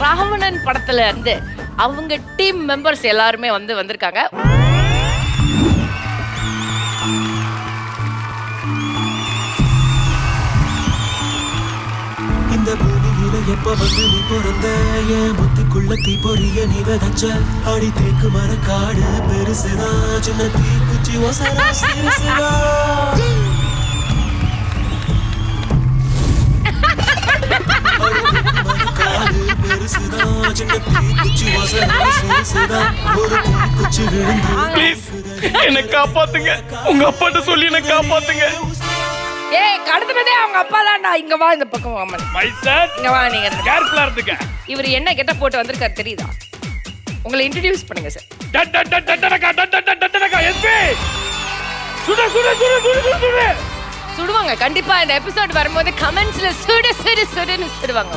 ராவணன் படத்துல இருந்து அவங்க டீம் மெம்பர்ஸ் எல்லாருமே வந்திருக்காங்க. இந்த பூமியில எப்ப வந்து நீ பிறந்த என் புத்திக்குள்ள தீ பொறிய நீ விதைச்ச அடி தேக்கு மர காடு பெருசுதா சின்ன தீக்குச்சி ஒசரா சிறுசுதா காடு பெருசுதா சின்ன தீக்குச்சி ஒசரா சிறுசுதா ஒரு தீக்குச்சி விழுந்து என்ன காப்பாத்துங்க, உங்க அப்பாட்ட சொல்லி என்ன காப்பாத்துங்க. கடத்துனதே அவங்க அப்பா தான்டா. இங்க வா, இந்த பக்கம் வாமா. இங்க வா, நீங்க கேர்ஃபுல்லா இருந்துக்க. இவர் என்ன கெட்ட போட்டு வந்திருக்காரு தெரியுதா? உங்களை இன்ட்ரோடியூஸ் பண்ணுங்க சார். சுடுவாங்க கண்டிப்பா. இந்த எபிசோட் வரும்போது கமெண்ட்ஸ்ல சுடுன்னு சுடுவாங்க.